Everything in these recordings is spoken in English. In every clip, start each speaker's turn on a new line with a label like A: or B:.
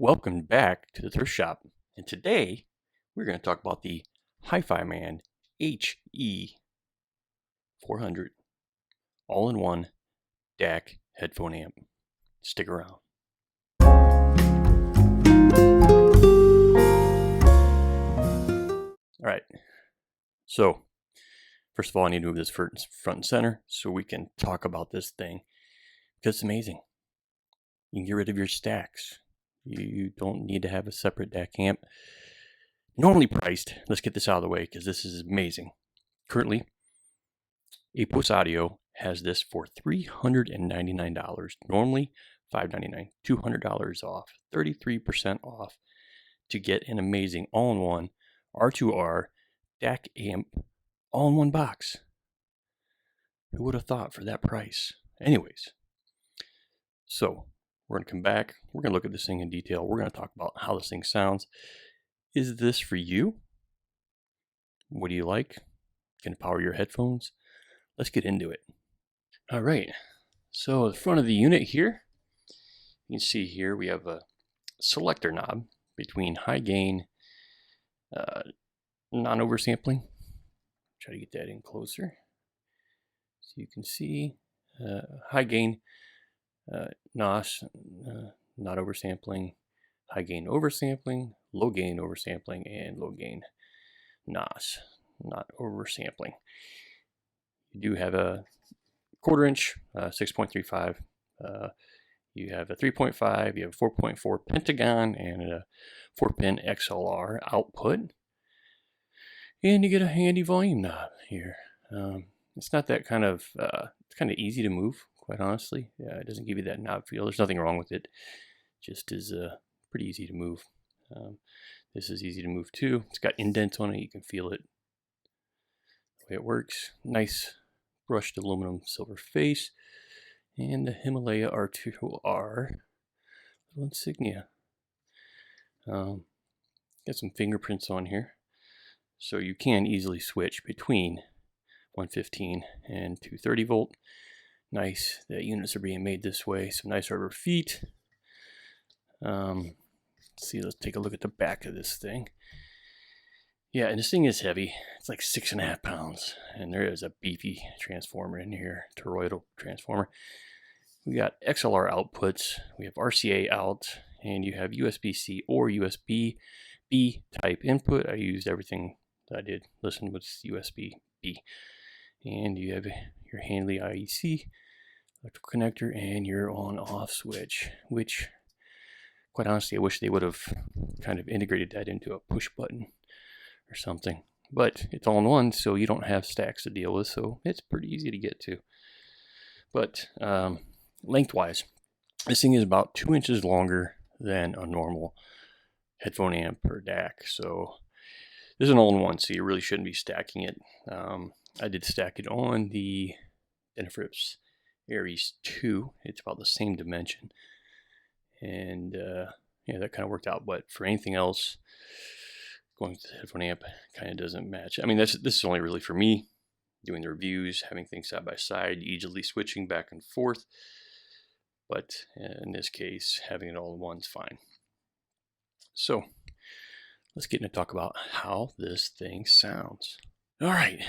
A: Welcome back to the thrift shop, and today we're going to talk about the HifiMan HE400 all-in-one DAC headphone amp. Stick around. Alright, so first of all I need to move this front and center so we can talk about this thing because it's amazing. You can get rid of your stacks. You don't need to have a separate DAC amp. Normally priced, let's get this out of the way because this is amazing. Currently, APOS Audio has this for $399. Normally $599, $200 off, 33% off to get an amazing all-in-one R2R DAC amp all-in-one box. Who would have thought for that price? Anyways, so we're going to come back. We're going to look at this thing in detail. We're going to talk about how this thing sounds. Is this for you? What do you like? Can it power your headphones? Let's get into it. All right. So the front of the unit here, you can see here we have a selector knob between high gain, non-oversampling. Try to get that in closer so you can see high gain, NOS, not oversampling, high gain oversampling, low gain oversampling, and low gain NOS, not oversampling. You do have a 1/4 inch, 6.35. You have a 3.5, you have a 4.4 Pentagon, and a 4-pin XLR output. And you get a handy volume knob here. It's not that kind of, it's kind of easy to move, quite honestly. It doesn't give you that knob feel. There's nothing wrong with it. Just is pretty easy to move. This is easy to move too. It's got indents on it. You can feel it. The way it works. Nice brushed aluminum silver face. And the Himalaya R2R little insignia. Got some fingerprints on here. So you can easily switch between 115 and 230 volt. Nice that units are being made this way. Some nice rubber feet. Let's see, let's take a look at the back of this thing. Yeah, and this thing is heavy. It's like 6.5 pounds. And there is a beefy transformer in here, toroidal transformer. We got XLR outputs. We have RCA out, and you have USB-C or USB-B type input. I used everything that I did listen with USB-B. And you have your Hanley IEC electrical connector and your on-off switch, which, quite honestly, I wish they would have kind of integrated that into a push button or something. But it's all in one, so you don't have stacks to deal with, so it's pretty easy to get to. But lengthwise, this thing is about 2 inches longer than a normal headphone amp or DAC. So this is an all-in-one, so you really shouldn't be stacking it. I did stack it on the Denafrips Aries 2. It's about the same dimension. And yeah, that kind of worked out. But for anything else, going to the headphone amp kind of doesn't match. I mean, this is only really for me, doing the reviews, having things side by side, easily switching back and forth. But in this case, having it all in one's fine. So let's get into talk about how this thing sounds. All right,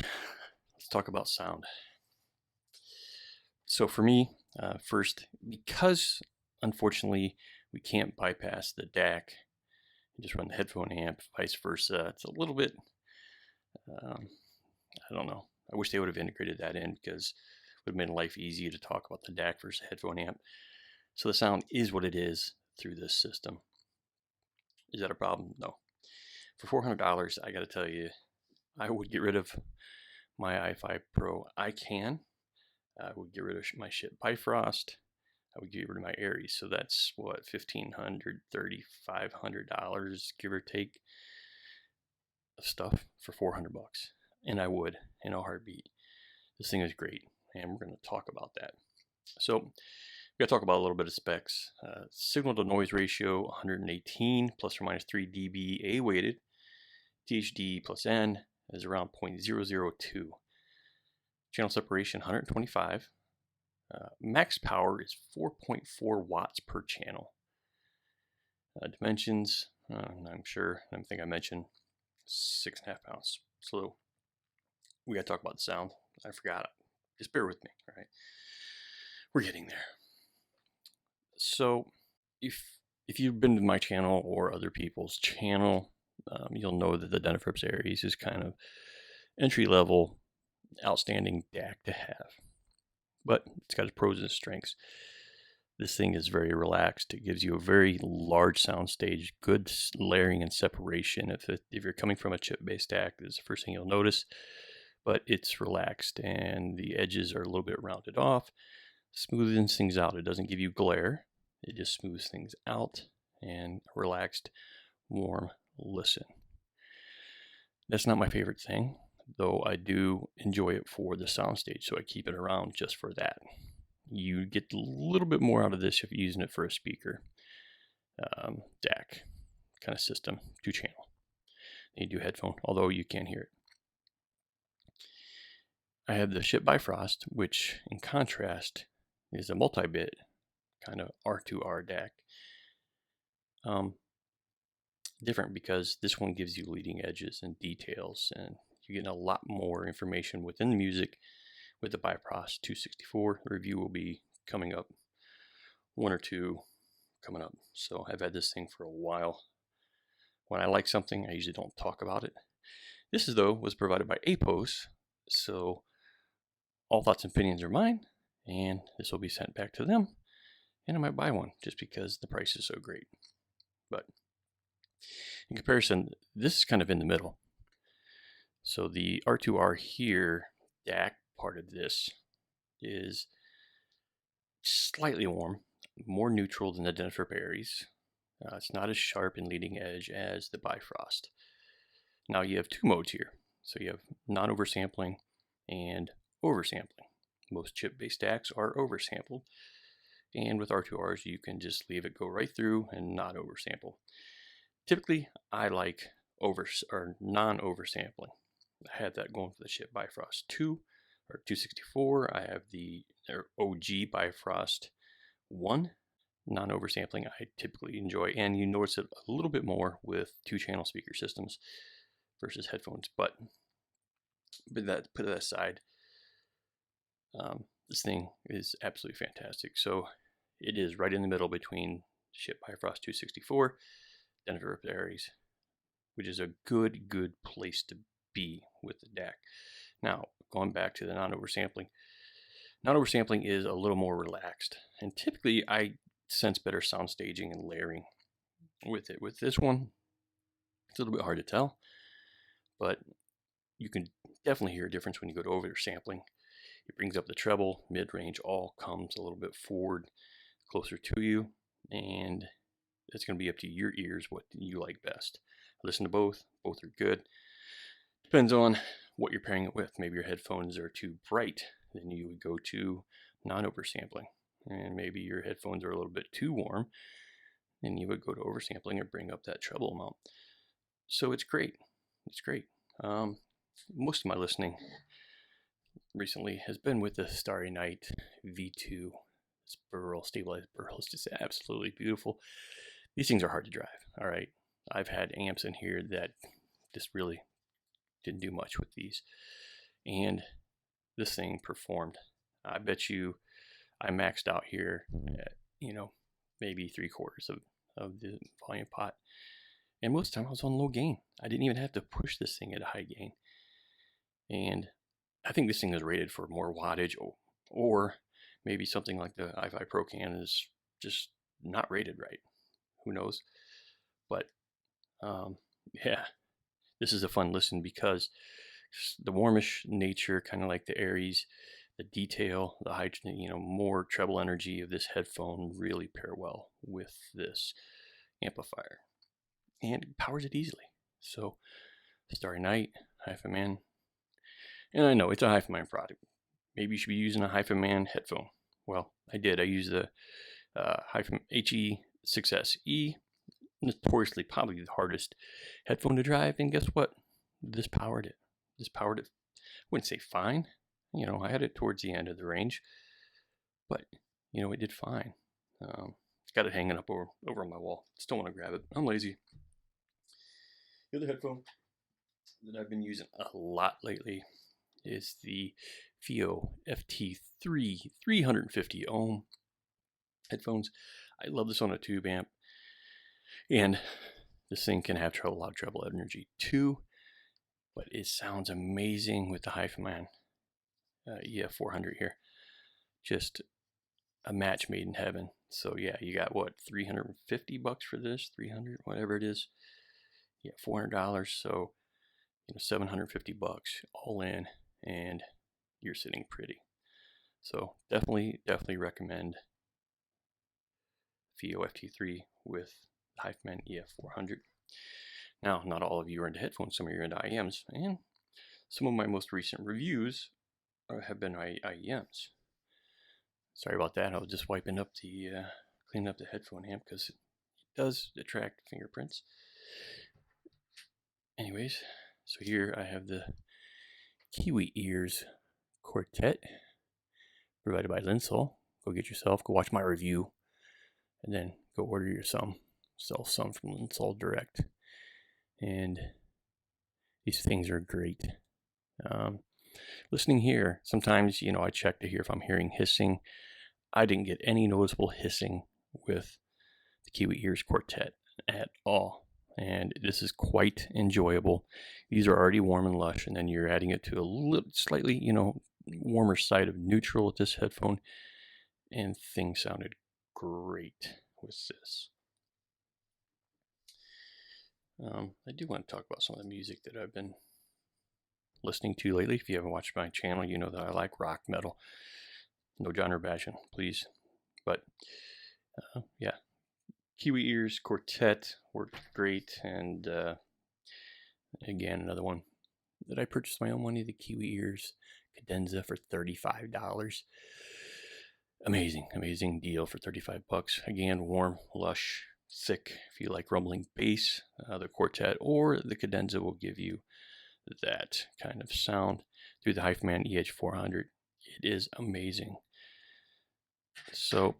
A: let's talk about sound. So for me, first, because unfortunately we can't bypass the DAC and just run the headphone amp, vice versa, it's a little bit, I don't know. I wish they would have integrated that in because it would have made life easier to talk about the DAC versus headphone amp. So the sound is what it is through this system. Is that a problem? No. For $400, I got to tell you, I would get rid of my i5 Pro. I would get rid of my shit Bifrost. I would get rid of my Aries. So that's what, $1,500, $3,500, give or take, of stuff for $400. And I would in a heartbeat. This thing is great, and we're going to talk about that. So we got to talk about a little bit of specs. Signal to noise ratio 118 plus or minus 3 dB A-weighted. THD plus N is around 0.002. Channel separation 125. Max power is 4.4 watts per channel. Dimensions, I'm sure, I think I mentioned 6.5 pounds. So we got to talk about the sound. I forgot it. Just bear with me, all right? We're getting there. So if you've been to my channel or other people's channel, you'll know that the Denafrips Aries is kind of entry-level, outstanding DAC to have. But it's got its pros and strengths. This thing is very relaxed. It gives you a very large sound stage, good layering and separation. If you're coming from a chip-based DAC, this is the first thing you'll notice. But it's relaxed, and the edges are a little bit rounded off. Smoothens things out. It doesn't give you glare. It just smooths things out and relaxed, warm listen. That's not my favorite thing, though I do enjoy it for the soundstage, so I keep it around just for that. You get a little bit more out of this if you're using it for a speaker DAC kind of system, 2-channel. You do headphone, although you can't hear it. I have the Ship Bifrost, which in contrast is a multi-bit kind of R2R DAC. Different because this one gives you leading edges and details, and you're getting a lot more information within the music with the Bifrost 264. The review will be coming up, 1 or 2 coming up. So I've had this thing for a while. When I like something, I usually don't talk about it. This is, though, was provided by APOS, so all thoughts and opinions are mine, and this will be sent back to them, and I might buy one just because the price is so great. But in comparison, this is kind of in the middle. So the R2R here DAC part of this is slightly warm, more neutral than the Denafrips Aries. It's not as sharp and leading edge as the Bifrost. Now you have 2 modes here. So you have non-oversampling and oversampling. Most chip-based DACs are oversampled, and with R2Rs you can just leave it go right through and not oversample. Typically, I like non-oversampling. I had that going for the Ship Bifrost 2 or 264. I have the OG Bifrost 1. Non-oversampling I typically enjoy, and you notice it a little bit more with 2-channel speaker systems versus headphones. But put that aside, this thing is absolutely fantastic. So it is right in the middle between Ship Bifrost 264, Denafrips Aries, which is a good place to be with the DAC. Now, going back to the non-oversampling. Non-oversampling is a little more relaxed, and typically I sense better sound staging and layering with it. With this one, it's a little bit hard to tell, but you can definitely hear a difference when you go to oversampling. It brings up the treble, mid-range, all comes a little bit forward, closer to you, and it's going to be up to your ears what you like best. Listen to both are good. Depends on what you're pairing it with. Maybe your headphones are too bright, then you would go to non-oversampling. And maybe your headphones are a little bit too warm, then you would go to oversampling or bring up that treble amount. So it's great. It's great. Most of my listening recently has been with the Starry Night V2. This burl, stabilized burl is just absolutely beautiful. These things are hard to drive, all right? I've had amps in here that just really didn't do much with these. And this thing performed. I bet you I maxed out here at, maybe 3/4 of the volume pot. And most of the time I was on low gain. I didn't even have to push this thing at a high gain. And I think this thing is rated for more wattage, or maybe something like the Hi-Fi Pro Can is just not rated right. Who knows? But yeah, this is a fun listen because the warmish nature, kind of like the Aries, the detail, the high, more treble energy of this headphone really pair well with this amplifier, and it powers it easily. So, Starry Night, HifiMan, and I know it's a HifiMan product. Maybe you should be using a HifiMan headphone. Well, I did. I used the HifiMan HE6SE, notoriously probably the hardest headphone to drive, and guess what? This powered it. I wouldn't say fine. I had it towards the end of the range, but it did fine. got it hanging up over on my wall. Still want to grab it. I'm lazy. The other headphone that I've been using a lot lately is the FiO FT3 350 ohm headphones. I love this on a tube amp, and this thing can have a lot of treble energy too, but it sounds amazing with the HifiMan EF-400 here. Just a match made in heaven. So yeah, you got what, $350 for this, 300, whatever it is. Yeah, $400. So $750 all in, and you're sitting pretty. So definitely recommend FiO FT3 with HifiMan EF-400. Now, not all of you are into headphones. Some of you are into IEMs, and some of my most recent reviews have been IEMs. Sorry about that. I was just wiping up cleaning up the headphone amp because it does attract fingerprints. Anyways, so here I have the Kiwi Ears Quartet provided by Linsol. Go get yourself, go watch my review, and then go order yourself some from Linsol Direct. And these things are great. Listening here, sometimes, I check to hear if I'm hearing hissing. I didn't get any noticeable hissing with the Kiwi Ears Quartet at all. And this is quite enjoyable. These are already warm and lush, and then you're adding it to a little, slightly, warmer side of neutral with this headphone, and things sounded great with this. I do want to talk about some of the music that I've been listening to lately. If you haven't watched my channel, you know that I like rock, metal. No genre bashing, please. But yeah, Kiwi Ears Quartet worked great. And again, another one that I purchased my own money, the Kiwi Ears Cadenza for $35. Amazing deal for $35. Again, warm, lush, thick. If you like rumbling bass, the Quartet or the Cadenza will give you that kind of sound through the HifiMan EF-400. It is amazing. So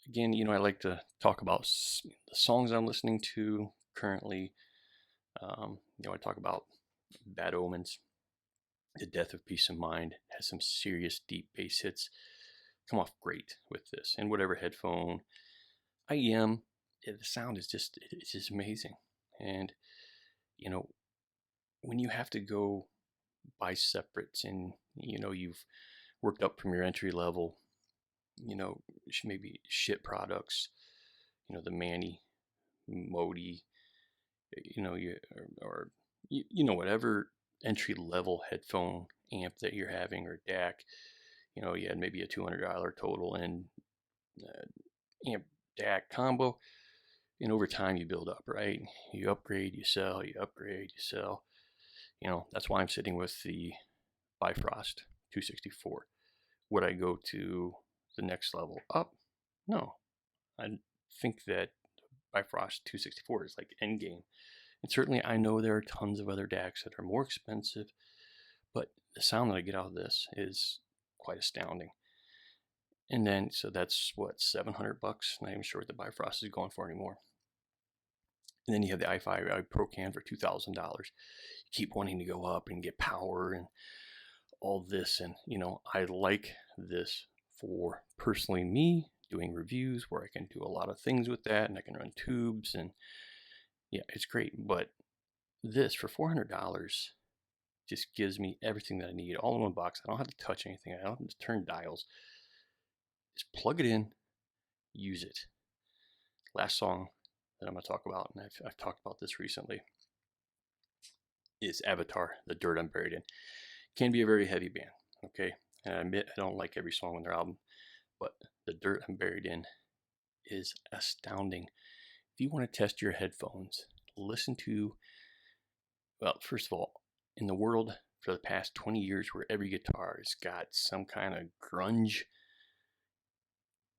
A: again, I like to talk about the songs I'm listening to currently. I talk about Bad Omens, The Death of Peace of Mind, has some serious deep bass hits. Come off great with this, and whatever headphone IEM, the sound is just amazing. And when you have to go buy separates, and you've worked up from your entry level, maybe shit products, the Manny, Modi, or whatever entry level headphone amp that you're having, or DAC, you had maybe a $200 total and amp DAC combo, and over time you build up, right? You upgrade, you sell, you upgrade, you sell. That's why I'm sitting with the Bifrost 264. Would I go to the next level up? No. I think that Bifrost 264 is like endgame. And certainly I know there are tons of other DACs that are more expensive, but the sound that I get out of this is quite astounding. And then, so that's what, $700? Not even sure what the Bifrost is going for anymore. And then you have the HiFi Pro Can for $2,000. You keep wanting to go up and get power and all this. And, I like this for personally me doing reviews where I can do a lot of things with that, and I can run tubes, and yeah, it's great. But this for $400 just gives me everything that I need all in one box. I don't have to touch anything. I don't have to turn dials. Just plug it in, use it. Last song that I'm going to talk about, and I've talked about this recently, is Avatar, The Dirt I'm Buried In. Can be a very heavy band, okay? And I admit I don't like every song on their album, but The Dirt I'm Buried In is astounding. If you want to test your headphones, listen to, well, first of all, in the world for the past 20 years where every guitar has got some kind of grunge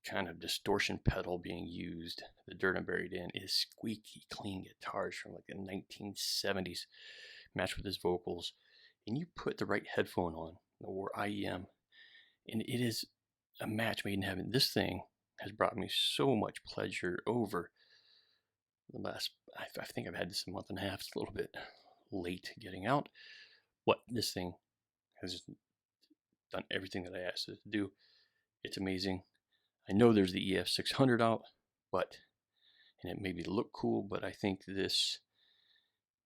A: kind of distortion pedal being used, The Dirt I'm Buried In is squeaky clean guitars from like the 1970s matched with his vocals, and you put the right headphone on, or IEM, and it is a match made in heaven. This thing, has brought me so much pleasure over the last, I think I've had this a month and a half. It's a little bit late getting out, but this thing has done everything that I asked it to do. It's amazing. I know there's the EF-600 out, and it maybe look cool, but I think this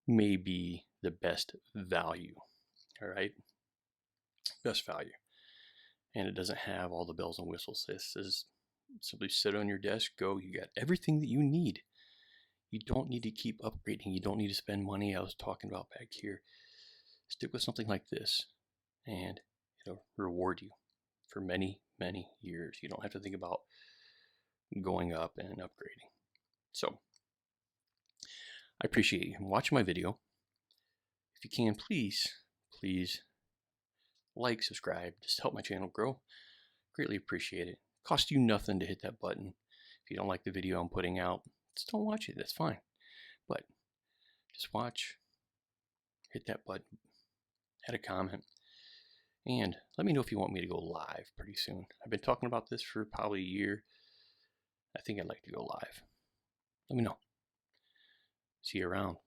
A: may be the best value. All right, best value. And it doesn't have all the bells and whistles. This is simply sit on your desk, go. You got everything that you need. You don't need to keep upgrading. You don't need to spend money. I was talking about back here. Stick with something like this, and it'll reward you for many, many years. You don't have to think about going up and upgrading. So I appreciate you watching my video. If you can, please like, subscribe, just help my channel grow. Greatly appreciate it. Costs you nothing to hit that button. If you don't like the video I'm putting out, just don't watch it. That's fine. But just watch, hit that button, add a comment, and let me know if you want me to go live pretty soon. I've been talking about this for probably a year. I think I'd like to go live. Let me know. See you around.